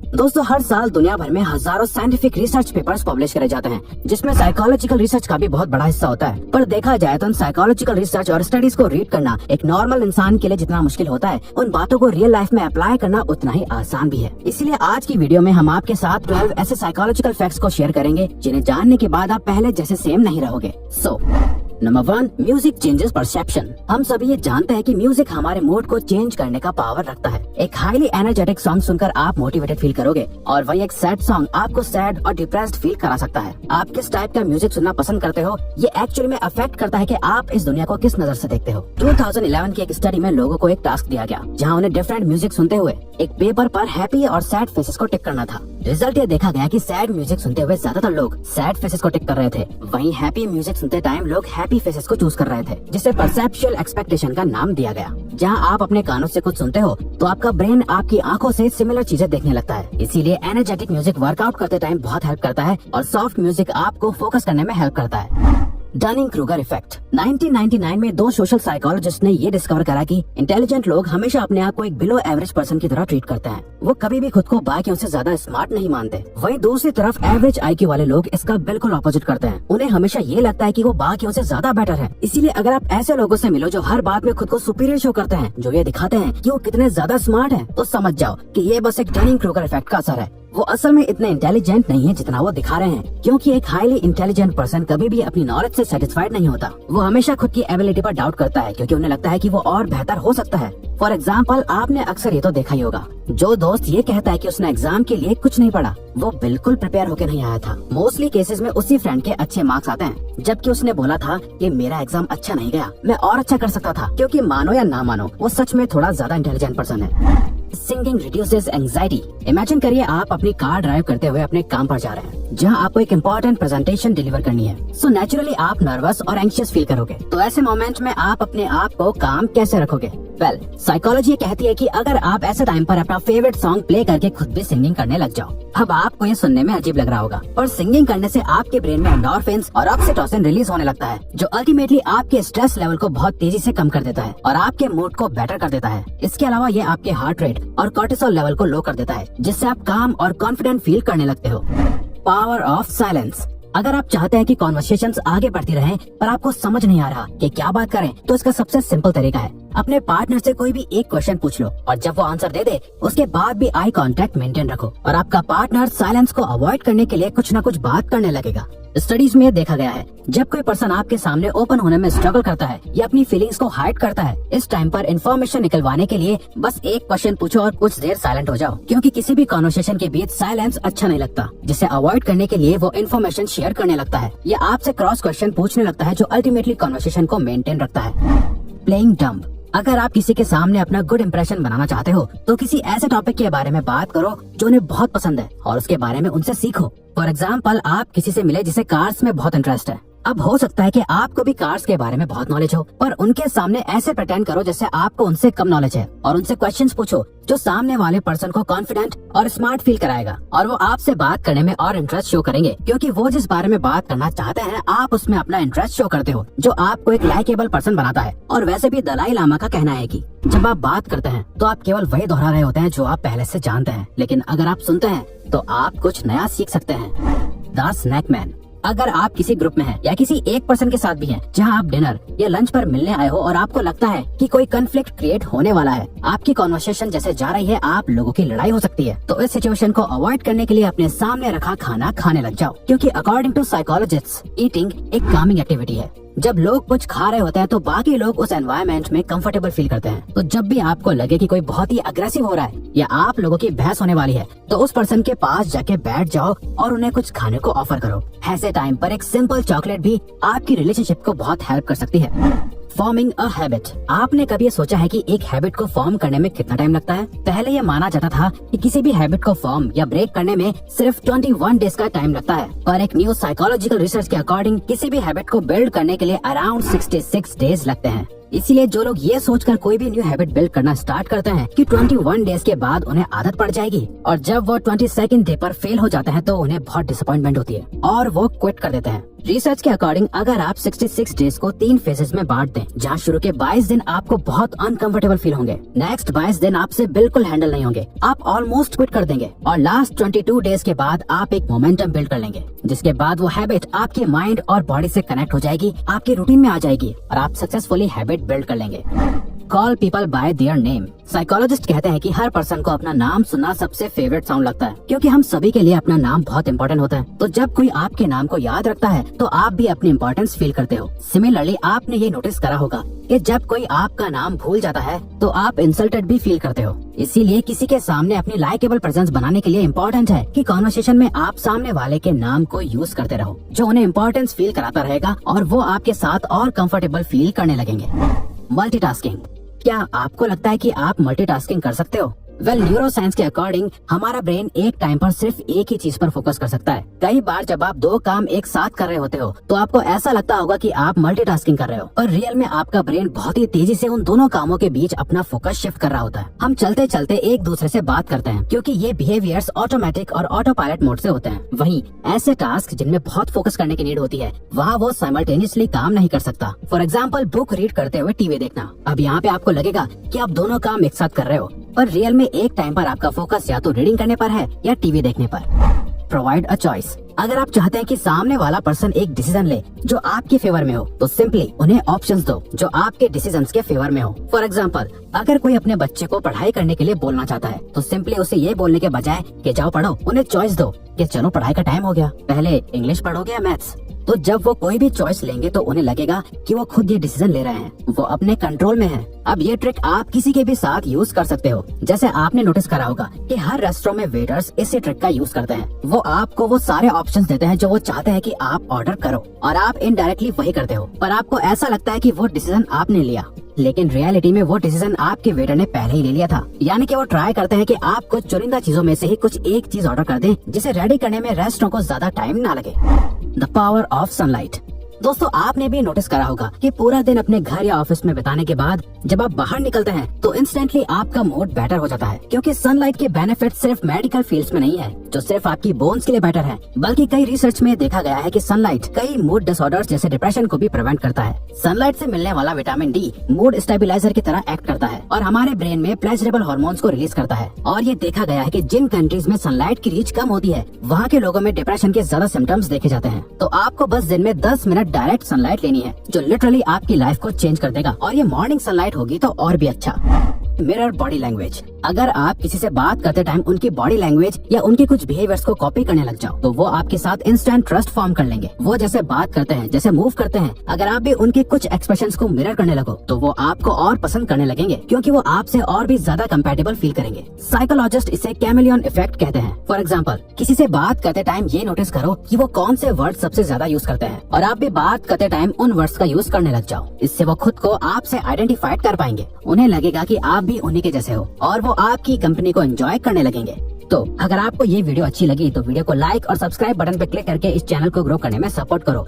दोस्तों, हर साल दुनिया भर में हजारों साइंटिफिक रिसर्च पेपर्स पब्लिश करे जाते हैं, जिसमें साइकोलॉजिकल रिसर्च का भी बहुत बड़ा हिस्सा होता है। पर देखा जाए तो साइकोलॉजिकल रिसर्च और स्टडीज को रीड करना एक नॉर्मल इंसान के लिए जितना मुश्किल होता है, उन बातों को रियल लाइफ में अप्लाई करना उतना ही आसान भी है। इसीलिए आज की वीडियो में हम आपके साथ 12 ऐसे साइकोलॉजिकल फैक्ट्स को शेयर करेंगे जिन्हें जानने के बाद आप पहले जैसे सेम नहीं रहोगे। Number 1, music changes perception. हम सभी ये जानते हैं कि म्यूजिक हमारे मूड को चेंज करने का पावर रखता है। एक हाईली एनर्जेटिक सॉन्ग सुनकर आप मोटिवेटेड फील करोगे और वही एक सैड सॉन्ग आपको सैड और डिप्रेस्ड फील करा सकता है। आप किस टाइप का म्यूजिक सुनना पसंद करते हो, ये एक्चुअली में अफेक्ट करता है कि आप इस दुनिया को किस नजर से देखते हो। 2011 की एक स्टडी में लोगों को एक टास्क दिया गया, जहाँ उन्हें डिफरेंट म्यूजिक सुनते हुए एक पेपर पर हैप्पी और सैड फेसेस को टिक करना था। रिजल्ट ये देखा गया कि सैड म्यूजिक सुनते हुए ज्यादातर लोग सैड फेसेस को टिक कर रहे थे, वहीं हैप्पी म्यूजिक सुनते टाइम लोग हैप्पी फेसेस को चूज कर रहे थे, जिसे परसेप्चुअल एक्सपेक्टेशन का नाम दिया गया। जहां आप अपने कानों से कुछ सुनते हो तो आपका ब्रेन आपकी आंखों से सिमिलर चीजें देखने लगता है। इसीलिए एनर्जेटिक म्यूजिक वर्कआउट करते टाइम बहुत हेल्प करता है और सॉफ्ट म्यूजिक आपको फोकस करने में हेल्प करता है। Dunning Kruger effect. 1999 में 2 सोशल साइकोलॉजिस्ट ने ये डिस्कवर करा कि इंटेलिजेंट लोग हमेशा अपने आप को एक बिलो एवरेज पर्सन की तरह ट्रीट करते हैं। वो कभी भी खुद को बाकियों से ज्यादा स्मार्ट नहीं मानते। वहीं दूसरी तरफ एवरेज आईक्यू वाले लोग इसका बिल्कुल ऑपोजिट करते हैं। उन्हें हमेशा ये लगता है कि वो बाकियों से ज्यादा बेटर है। इसीलिए अगर आप ऐसे लोगों से मिलो जो हर बात में खुद को सुपीरियर शो करते हैं, जो ये दिखाते हैं कि वो कितने ज्यादा स्मार्ट हैं, तो समझ जाओ कि ये बस एक डनिंग-क्रूगर इफेक्ट का असर है। वो असल में इतने इंटेलिजेंट नहीं है जितना वो दिखा रहे हैं, क्योंकि एक हाईली इंटेलिजेंट पर्सन कभी भी अपनी नॉलेज से सेटिस्फाइड नहीं होता। वो हमेशा खुद की एबिलिटी पर डाउट करता है, क्योंकि उन्हें लगता है कि वो और बेहतर हो सकता है। फॉर एग्जाम्पल, आपने अक्सर ये तो देखा ही होगा, जो दोस्त ये कहता है कि उसने एग्जाम के लिए कुछ नहीं पढ़ा, वो बिल्कुल प्रिपेयर होकर नहीं आया था। मोस्टली केसेस में उसी फ्रेंड के अच्छे मार्क्स आते हैं, जबकि उसने बोला था कि मेरा एग्जाम अच्छा नहीं गया, मैं और अच्छा कर सकता था। क्योंकि मानो या ना मानो, वो सच में थोड़ा ज्यादा इंटेलिजेंट पर्सन है। Singing reduces anxiety. इमेजिन करिए आप अपनी कार ड्राइव करते हुए अपने काम पर जा रहे हैं, जहां आपको एक इम्पोर्टेंट प्रेजेंटेशन डिलीवर करनी है। सो नेचुरली आप नर्वस और एंग्शियस फील करोगे। तो ऐसे मोमेंट में आप अपने आप को काम कैसे रखोगे? वेल, साइकोलॉजी कहती है कि अगर आप ऐसे टाइम पर अपना फेवरेट सॉन्ग प्ले करके खुद भी सिंगिंग करने लग जाओ। अब आपको ये सुनने में अजीब लग रहा होगा, पर सिंगिंग करने से आपके ब्रेन में एंडोर्फिन्स और ऑक्सीटोसिन रिलीज होने लगता है, जो अल्टीमेटली आपके स्ट्रेस लेवल को बहुत तेजी से कम कर देता है और आपके मूड को बेटर कर देता है। इसके अलावा ये आपके हार्ट रेट और कॉर्टिसोल लेवल को लो कर देता है, जिससे आप काम और कॉन्फिडेंट फील करने लगते हो। Power of silence. अगर आप चाहते हैं कि कॉन्वर्सेशंस आगे बढ़ती रहें पर आपको समझ नहीं आ रहा कि क्या बात करें, तो इसका सबसे सिंपल तरीका है अपने पार्टनर से कोई भी एक क्वेश्चन पूछ लो और जब वो आंसर दे दे उसके बाद भी आई कांटेक्ट मेंटेन रखो और आपका पार्टनर साइलेंस को अवॉइड करने के लिए कुछ न कुछ बात करने लगेगा। स्टडीज में देखा गया है, जब कोई पर्सन आपके सामने ओपन होने में स्ट्रगल करता है या अपनी फीलिंग्स को हाइड करता है, इस टाइम पर इन्फॉर्मेशन निकलवाने के लिए बस एक क्वेश्चन पूछो और कुछ देर साइलेंट हो जाओ, क्योंकि किसी भी कॉन्वर्सेशन के बीच साइलेंस अच्छा नहीं लगता, जिसे अवॉइड करने के लिए वो इन्फॉर्मेशन शेयर करने लगता है या आपसे क्रॉस क्वेश्चन पूछने लगता है, जो अल्टीमेटली कॉन्वर्सेशन को मेंटेन रखता है। Playing dumb. अगर आप किसी के सामने अपना गुड इंप्रेशन बनाना चाहते हो तो किसी ऐसे टॉपिक के बारे में बात करो जो उन्हें बहुत पसंद है और उसके बारे में उनसे सीखो। फॉर एग्जाम्पल, आप किसी से मिले जिसे कार्स में बहुत इंटरेस्ट है। अब हो सकता है कि आपको भी कार्स के बारे में बहुत नॉलेज हो, पर उनके सामने ऐसे प्रिटेंड करो जैसे आपको उनसे कम नॉलेज है और उनसे क्वेश्चंस पूछो जो सामने वाले पर्सन को कॉन्फिडेंट और स्मार्ट फील कराएगा और वो आपसे बात करने में और इंटरेस्ट शो करेंगे, क्योंकि वो जिस बारे में बात करना चाहते हैं आप उसमें अपना इंटरेस्ट शो करते हो, जो आपको एक लाइकेबल पर्सन बनाता है। और वैसे भी दलाई लामा का कहना है कि जब आप बात करते हैं तो आप केवल वही दोहरा रहे होते हैं जो आप पहले से जानते हैं, लेकिन अगर आप सुनते हैं तो आप कुछ नया सीख सकते हैं। The snake man. अगर आप किसी ग्रुप में हैं या किसी एक पर्सन के साथ भी हैं, जहां आप डिनर या लंच पर मिलने आए हो और आपको लगता है कि कोई कॉन्फ्लिक्ट क्रिएट होने वाला है, आपकी कॉन्वर्सेशन जैसे जा रही है आप लोगों की लड़ाई हो सकती है, तो इस सिचुएशन को अवॉइड करने के लिए अपने सामने रखा खाना खाने लग जाओ, क्योंकि अकॉर्डिंग टू साइकोलॉजिस्ट्स ईटिंग एक कामिंग एक्टिविटी है। जब लोग कुछ खा रहे होते हैं तो बाकी लोग उस एनवायरनमेंट में कंफर्टेबल फील करते हैं। तो जब भी आपको लगे कि कोई बहुत ही अग्रेसिव हो रहा है या आप लोगों की बहस होने वाली है, तो उस पर्सन के पास जाके बैठ जाओ और उन्हें कुछ खाने को ऑफर करो। ऐसे टाइम पर एक सिंपल चॉकलेट भी आपकी रिलेशनशिप को बहुत हेल्प कर सकती है। Forming a habit. आपने कभी ये सोचा है कि एक हैबिट को फॉर्म करने में कितना टाइम लगता है? पहले ये माना जाता था कि किसी भी हैबिट को फॉर्म या ब्रेक करने में सिर्फ 21 डेज का टाइम लगता है, पर एक न्यू साइकोलॉजिकल रिसर्च के अकॉर्डिंग किसी भी हैबिट को बिल्ड करने के लिए अराउंड 66 डेज लगते हैं। इसीलिए जो लोग ये सोचकर कोई भी न्यू हैबिट बिल्ड करना स्टार्ट करते हैं कि 21 डेज के बाद उन्हें आदत पड़ जाएगी, और जब वो 22nd डे पर फेल हो जाते हैं तो उन्हें बहुत डिसअपॉइंटमेंट होती है और वो क्विट कर देते हैं। रिसर्च के अकॉर्डिंग अगर आप 66 डेज को 3 फेजेस में बांट दें, जहाँ शुरू के 22 दिन आपको बहुत अनकंफर्टेबल फील होंगे, नेक्स्ट 22 दिन आपसे बिल्कुल हैंडल नहीं होंगे, आप ऑलमोस्ट क्विट कर देंगे और लास्ट 22 डेज के बाद आप एक मोमेंटम बिल्ड कर लेंगे, जिसके बाद वो हैबिट आपके माइंड और बॉडी से कनेक्ट हो जाएगी, आपके रूटीन में आ जाएगी और आप सक्सेसफुली हैबिट बिल्ड कर लेंगे। Call people bye their name. Psychologist कहते हैं कि हर पर्सन को अपना नाम सुनना सबसे फेवरेट साउंड लगता है, क्योंकि हम सभी के लिए अपना नाम बहुत इंपॉर्टेंट होता है। तो जब कोई आपके नाम को याद रखता है तो आप भी अपनी इम्पोर्टेंस फील करते हो। सिमिलरली आपने ये नोटिस करा होगा कि जब कोई आपका नाम भूल जाता है तो आप इंसल्टेड भी फील करते हो। इसीलिए किसी के सामने अपनी लाइकेबल प्रेजेंस बनाने के लिए इम्पोर्टेंट है कि कॉन्वर्सेशन में आप सामने वाले के नाम को यूज करते रहो, जो उन्हें इम्पोर्टेंस फील कराता रहेगा और वो आपके साथ और कंफर्टेबल फील करने लगेंगे। मल्टीटास्किंग। क्या आपको लगता है कि आप मल्टीटास्किंग कर सकते हो? वेल, न्यूरो साइंस के अकॉर्डिंग हमारा ब्रेन एक टाइम पर सिर्फ एक ही चीज पर फोकस कर सकता है। कई बार जब आप 2 काम एक साथ कर रहे होते हो तो आपको ऐसा लगता होगा कि आप मल्टीटास्किंग कर रहे हो, पर रियल में आपका ब्रेन बहुत ही तेजी से उन दोनों कामों के बीच अपना फोकस शिफ्ट कर रहा होता है। हम चलते चलते एक दूसरे से बात करते हैं, क्योंकि ये बिहेवियर्स ऑटोमेटिक और ऑटो पायलट मोड से होते हैं। वहीं ऐसे टास्क जिनमें बहुत फोकस करने की नीड होती है, वहाँ वो साइमल्टेनियसली काम नहीं कर सकता। फॉर एग्जाम्पल, बुक रीड करते हुए टीवी देखना। अब यहाँ पे आपको लगेगा कि आप दोनों काम एक साथ कर रहे हो, पर रियल में एक टाइम पर आपका फोकस या तो रीडिंग करने पर है या टीवी देखने पर। Provide a choice. अगर आप चाहते हैं कि सामने वाला पर्सन एक डिसीजन ले जो आपके फेवर में हो, तो सिंपली उन्हें ऑप्शंस दो जो आपके डिसीजंस के फेवर में हो। फॉर एग्जांपल, अगर कोई अपने बच्चे को पढ़ाई करने के लिए बोलना चाहता है तो सिंपली उसे ये बोलने के बजाय कि जाओ पढ़ो, उन्हें चॉइस दो कि चलो पढ़ाई का टाइम हो गया, पहले इंग्लिश पढ़ोगे या मैथ्स। तो जब वो कोई भी चॉइस लेंगे तो उन्हें लगेगा कि वो खुद ये डिसीजन ले रहे हैं, वो अपने कंट्रोल में है। अब ये ट्रिक आप किसी के भी साथ यूज कर सकते हो। जैसे आपने नोटिस करा होगा कि हर रेस्टोरेंट में वेटर्स इसी ट्रिक का यूज करते हैं। वो आपको वो सारे ऑप्शंस देते हैं जो वो चाहते हैं कि आप ऑर्डर करो और आप इनडायरेक्टली वही करते हो, पर आपको ऐसा लगता है कि वो डिसीजन आपने लिया, लेकिन रियलिटी में वो डिसीजन आपके वेटर ने पहले ही ले लिया था। यानी कि वो ट्राई करते हैं कि आप कुछ चुनिंदा चीजों में से ही कुछ एक चीज ऑर्डर कर दें, जिसे रेडी करने में रेस्टोरेंट को ज्यादा टाइम ना लगे। The power of sunlight. दोस्तों, आपने भी नोटिस करा होगा कि पूरा दिन अपने घर या ऑफिस में बिताने के बाद जब आप बाहर निकलते हैं तो इंस्टेंटली आपका मूड बेटर हो जाता है, क्योंकि सनलाइट के बेनिफिट सिर्फ मेडिकल फील्ड्स में नहीं है जो सिर्फ आपकी बोन्स के लिए बेटर है, बल्कि कई रिसर्च में देखा गया है कि सनलाइट कई मूड डिसऑर्डर्स जैसे डिप्रेशन को भी प्रिवेंट करता है। सनलाइट से मिलने वाला विटामिन डी मूड स्टेबलाइजर की तरह एक्ट करता है और हमारे ब्रेन में प्लेजरेबल हार्मोन्स को रिलीज करता है। और ये देखा गया है कि जिन कंट्रीज में सनलाइट की रीच कम होती है, वहाँ के लोगों में डिप्रेशन के ज्यादा सिम्टम्स देखे जाते हैं। तो आपको बस दिन में 10 मिनट डायरेक्ट सनलाइट लेनी है, जो लिटरली आपकी लाइफ को चेंज कर देगा। और ये मॉर्निंग सनलाइट होगी तो और भी अच्छा। Mirror body language. अगर आप किसी से बात करते टाइम उनकी बॉडी लैंग्वेज या उनके कुछ बिहेवियर्स को कॉपी करने लग जाओ तो वो आपके साथ इंस्टेंट ट्रस्ट फॉर्म कर लेंगे। वो जैसे बात करते हैं, जैसे मूव करते हैं, अगर आप भी उनके कुछ एक्सप्रेशंस को मिरर करने लगो तो वो आपको और पसंद करने लगेंगे, क्योंकि वो आपसे और भी ज्यादा कंपैटिबल फील करेंगे। साइकोलॉजिस्ट इसे कैमेलियन इफेक्ट कहते हैं। फॉर एग्जाम्पल, किसी से बात करते टाइम ये नोटिस करो कि वो कौन से वर्ड सबसे ज्यादा यूज करते हैं और आप भी बात करते टाइम उन वर्ड्स का यूज करने लग जाओ। इससे वो खुद को आपसे आइडेंटिफाइड कर पाएंगे, उन्हें लगेगा कि आप भी उन्हीं के जैसे हो और वो आपकी कंपनी को एंजॉय करने लगेंगे। तो अगर आपको ये वीडियो अच्छी लगी तो वीडियो को लाइक और सब्सक्राइब बटन पे क्लिक करके इस चैनल को ग्रो करने में सपोर्ट करो।